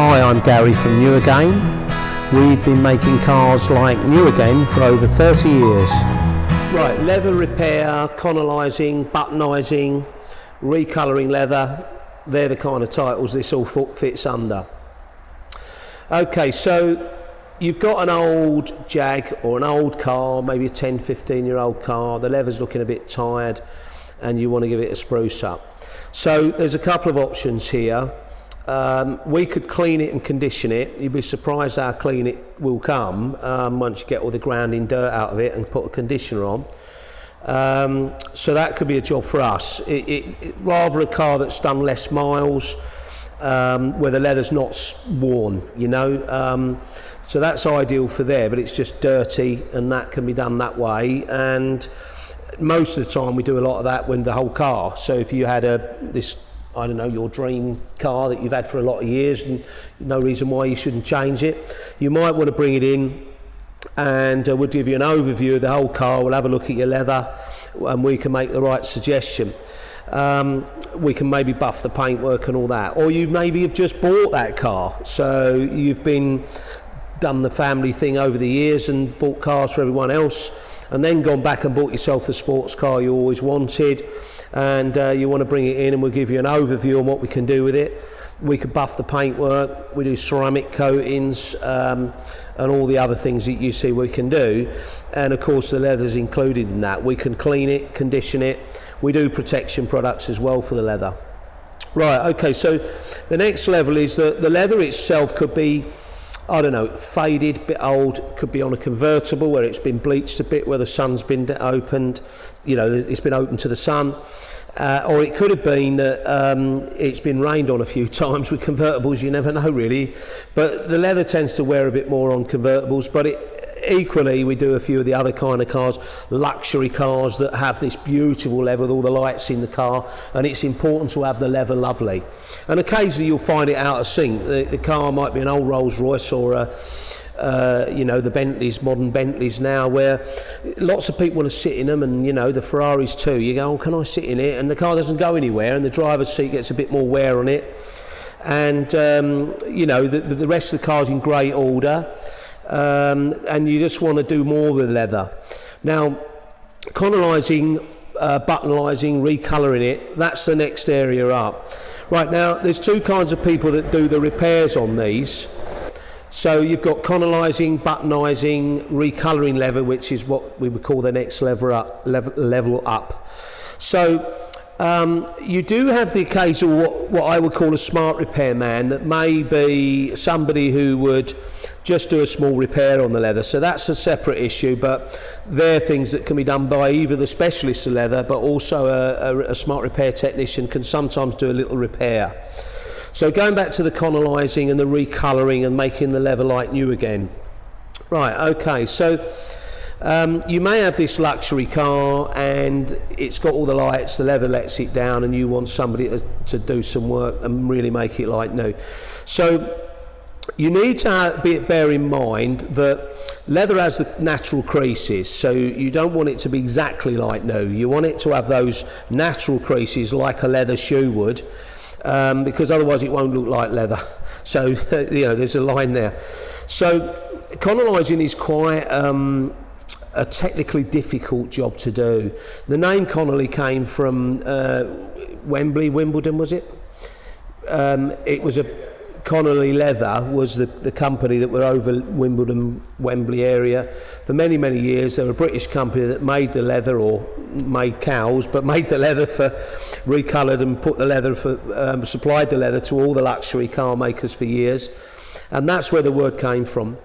Hi, I'm Gary from New Again. We've been making cars like New Again for over 30 years. Right, leather repair, Connollising, buttonising, recolouring leather, they're the kind of titles this all fits under. Okay, so you've got an old Jag or an old car, maybe a 10, 15-year-old car, the leather's looking a bit tired and you want to give it a spruce up. So there's a couple of options here. We could clean it and condition it. You'd be surprised how clean it will come once you get all the grounding dirt out of it and put a conditioner on. So that could be a job for us. Rather a car that's done less miles, where the leather's not worn, you know. So that's ideal for there, but it's just dirty and that can be done that way. And most of the time we do a lot of that with the whole car. So if you had I don't know, your dream car that you've had for a lot of years and no reason why you shouldn't change it, you might want to bring it in and we'll give you an overview of the whole car. We'll have a look at your leather and we can make the right suggestion. We can maybe buff the paintwork and all that, or you maybe have just bought that car, so you've done the family thing over the years and bought cars for everyone else and then gone back and bought yourself the sports car you always wanted, and you want to bring it in and we'll give you an overview on what we can do with it. We could buff the paintwork, we do ceramic coatings and all the other things that you see we can do, and of course the leather's included in that. We can clean it, condition it, we do protection products as well for the leather. Right, okay, so the next level is that the leather itself could be, I don't know, faded, a bit old, could be on a convertible where it's been bleached a bit, where the sun's been opened, you know, it's been open to the sun. Or it could have been that it's been rained on a few times. With convertibles, you never know really. But the leather tends to wear a bit more on convertibles, but equally we do a few of the other kind of cars, luxury cars that have this beautiful leather with all the lights in the car, and it's important to have the leather lovely. And occasionally you'll find it out of sync. The car might be an old Rolls Royce or you know, the Bentleys, modern Bentleys now, where lots of people want to sit in them, and you know, the Ferraris too. You go, oh, can I sit in it? And the car doesn't go anywhere, and the driver's seat gets a bit more wear on it. And you know, the rest of the car's in great order. And you just want to do more with leather. Now, Connollising, buttonising, recolouring it, that's the next area up. Right, now there's two kinds of people that do the repairs on these. So you've got Connollising, buttonising, recolouring leather, which is what we would call the next level up. So you do have the occasional what I would call a smart repair man, that may be somebody who would just do a small repair on the leather. So that's a separate issue, but they're things that can be done by either the specialist of leather, but also a smart repair technician can sometimes do a little repair. So going back to the Connollising and the recolouring and making the leather like new again. Right, okay, so you may have this luxury car and it's got all the lights, the leather lets it down, and you want somebody to do some work and really make it like new. So you need to bear in mind that leather has the natural creases, so you don't want it to be exactly like new. You want it to have those natural creases like a leather shoe would, because otherwise it won't look like leather. So you know, there's a line there. So Connollising is quite a technically difficult job to do. The name Connolly came from Wimbledon, was it? It was Connolly Leather was the company that were over Wimbledon, Wembley area for many, many years. They were a British company that made the leather, or made cows, but made the leather for, recoloured and put the leather for, supplied the leather to all the luxury car makers for years. And that's where the word came from.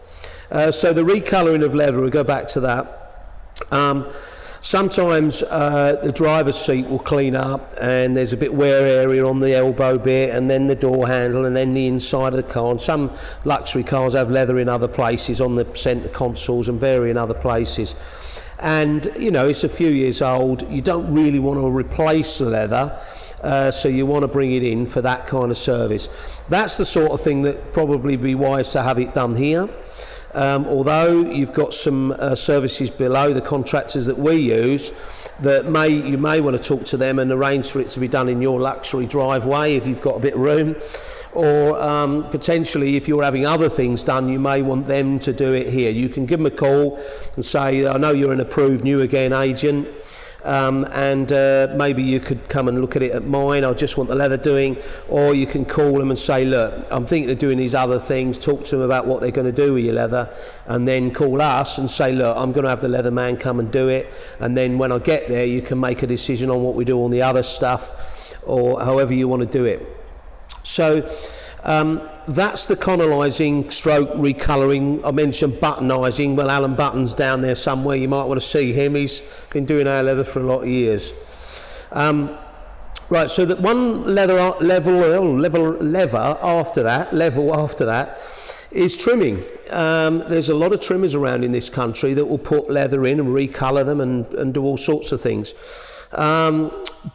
So the recolouring of leather, we'll go back to that. Sometimes the driver's seat will clean up and there's a bit wear area on the elbow bit, and then the door handle, and then the inside of the car. And some luxury cars have leather in other places, on the centre consoles and varying other places. And you know, it's a few years old, you don't really want to replace the leather, so you want to bring it in for that kind of service. That's the sort of thing that probably be wise to have it done here. Although you've got some services below, the contractors that we use that you may want to talk to them and arrange for it to be done in your luxury driveway if you've got a bit of room, or potentially if you're having other things done, you may want them to do it here. You can give them a call and say, I know you're an approved New Again agent, and maybe you could come and look at it at mine. I just want the leather doing. Or you can call them and say, look, I'm thinking of doing these other things. Talk to them about what they're going to do with your leather, and then call us and say, look, I'm going to have the leather man come and do it, and then when I get there you can make a decision on what we do on the other stuff, or however you want to do it. So that's the Connollising stroke recolouring. I mentioned buttonising. Well, Alan Button's down there somewhere. You might want to see him. He's been doing our leather for a lot of years. Right, so that one level after that is trimming. There's a lot of trimmers around in this country that will put leather in and recolour them and do all sorts of things.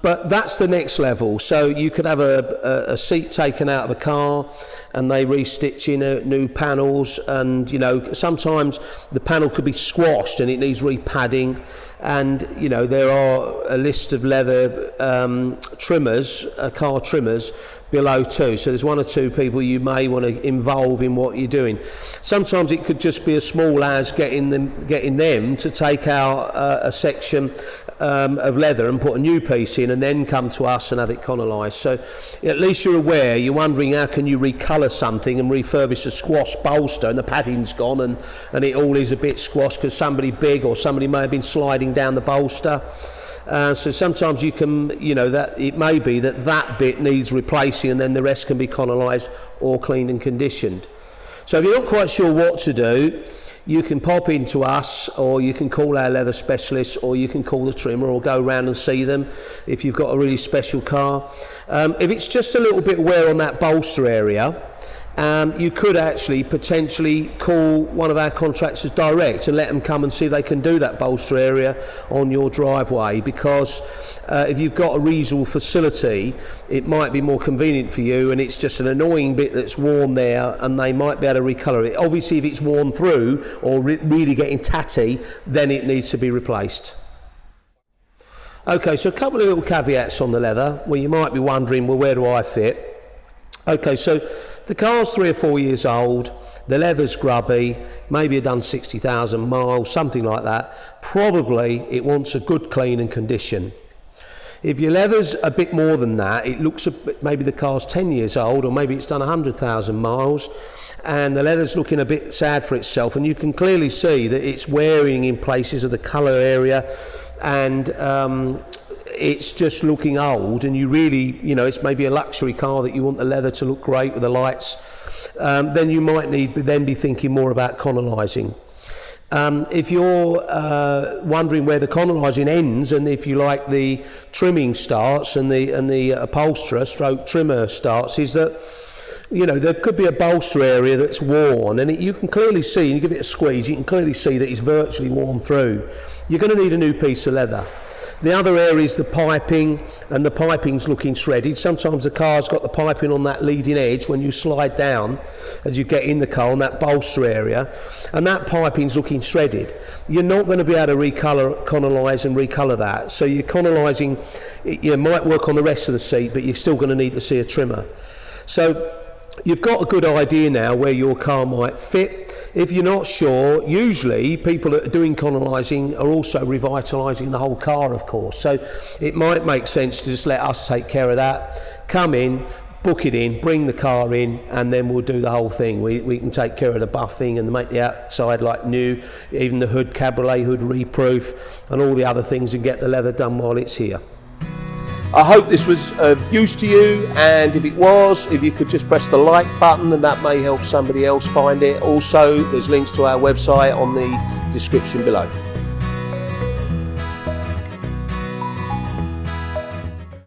But that's the next level. So you could have a seat taken out of a car and they restitch in new panels, and you know, sometimes the panel could be squashed and it needs repadding, and you know, there are a list of leather trimmers, car trimmers below too. So there's one or two people you may want to involve in what you're doing. Sometimes it could just be as small as getting them to take out a section of leather and put a new piece in, and then come to us and have it Connollised. So at least you're aware. You're wondering how can you recolour something and refurbish a squashed bolster and the padding's gone and it all is a bit squashed because somebody big or somebody may have been sliding down the bolster. So sometimes you can, you know, that it may be that bit needs replacing and then the rest can be Connollised or cleaned and conditioned. So if you're not quite sure what to do, you can pop into us, or you can call our leather specialist, or you can call the trimmer, or go round and see them if you've got a really special car. If it's just a little bit wear on that bolster area, you could actually potentially call one of our contractors direct and let them come and see if they can do that bolster area on your driveway, because if you've got a reasonable facility, it might be more convenient for you, and it's just an annoying bit that's worn there, and they might be able to recolour it. Obviously if it's worn through or really getting tatty, then it needs to be replaced. Okay, so a couple of little caveats on the leather where you might be wondering, well, where do I fit? Okay, so the car's 3 or 4 years old, the leather's grubby, maybe you've done 60,000 miles, something like that. Probably it wants a good clean and condition. If your leather's a bit more than that, it looks maybe the car's 10 years old, or maybe it's done 100,000 miles, and the leather's looking a bit sad for itself, and you can clearly see that it's wearing in places of the colour area, and it's just looking old, and you really, you know, it's maybe a luxury car that you want the leather to look great with the lights, then you might be thinking more about Connollising. If you're wondering where the Connollising ends, and if you like the trimming starts and the upholsterer stroke trimmer starts, is that, you know, there could be a bolster area that's worn, and you can clearly see, you give it a squeeze, you can clearly see that it's virtually worn through. You're going to need a new piece of leather. The other area is the piping, and the piping's looking shredded. Sometimes the car's got the piping on that leading edge when you slide down as you get in the car on that bolster area, and that piping's looking shredded. You're not going to be able to Connolise and recolour that. So your Connollising, you might work on the rest of the seat, but you're still going to need to see a trimmer. So you've got a good idea now where your car might fit. If you're not sure, usually people that are doing Connollising are also revitalising the whole car, of course. So it might make sense to just let us take care of that. Come in, book it in, bring the car in, and then we'll do the whole thing. We can take care of the buffing and make the outside like new, even the hood, cabriolet hood reproof, and all the other things, and get the leather done while it's here. I hope this was of use to you, and if it was, if you could just press the like button, and that may help somebody else find it. Also, there's links to our website on the description below.